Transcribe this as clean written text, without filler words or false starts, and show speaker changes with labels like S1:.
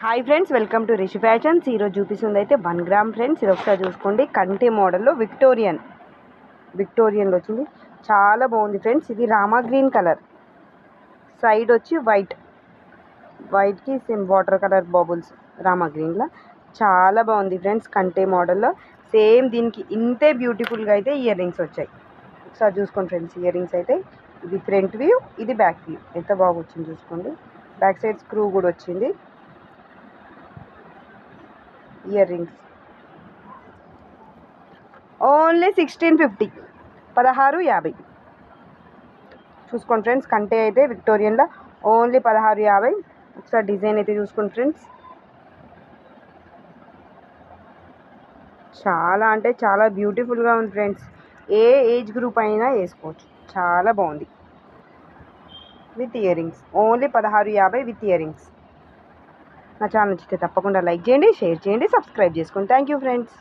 S1: Hi friends, welcome to Rishi fashions. ఈరోజు చూపిస్తుంది అయితే 1 గ్రామ్ ఫ్రెండ్స్. ఇది ఒకసారి చూసుకోండి. కంటి మోడల్లో విక్టోరియన్లో వచ్చింది. చాలా బాగుంది ఫ్రెండ్స్. ఇది రామా గ్రీన్ కలర్, సైడ్ వచ్చి వైట్కి సేమ్ వాటర్ కలర్ బాబుల్స్. రామా గ్రీన్లో చాలా బాగుంది ఫ్రెండ్స్. కంటే మోడల్లో సేమ్ దీనికి ఇంతే బ్యూటిఫుల్గా అయితే ఇయర్ రింగ్స్ వచ్చాయి. ఒకసారి చూసుకోండి ఫ్రెండ్స్. ఇయర్ రింగ్స్ అయితే ఇది ఫ్రంట్ వ్యూ, ఇది బ్యాక్ వ్యూ. ఎంత బాగా వచ్చింది చూసుకోండి. బ్యాక్ సైడ్ స్క్రూ కూడా వచ్చింది. ఇయర్ రింగ్స్ ఓన్లీ 1650, 1650 చూసుకోండి ఫ్రెండ్స్. కంటే అయితే విక్టోరియన్లో ఓన్లీ 1650. ఒకసారి డిజైన్ అయితే చూసుకోండి ఫ్రెండ్స్. చాలా అంటే చాలా బ్యూటిఫుల్గా ఉంది ఫ్రెండ్స్. ఏ ఏజ్ గ్రూప్ అయినా వేసుకోవచ్చు. చాలా బాగుంది. With ear rings only 1650 with ear rings. నా ఛానల్ నచ్చితే తప్పకుండా లైక్ చేయండి, షేర్ చేయండి, సబ్స్క్రైబ్ చేసుకోండి. Thank you friends.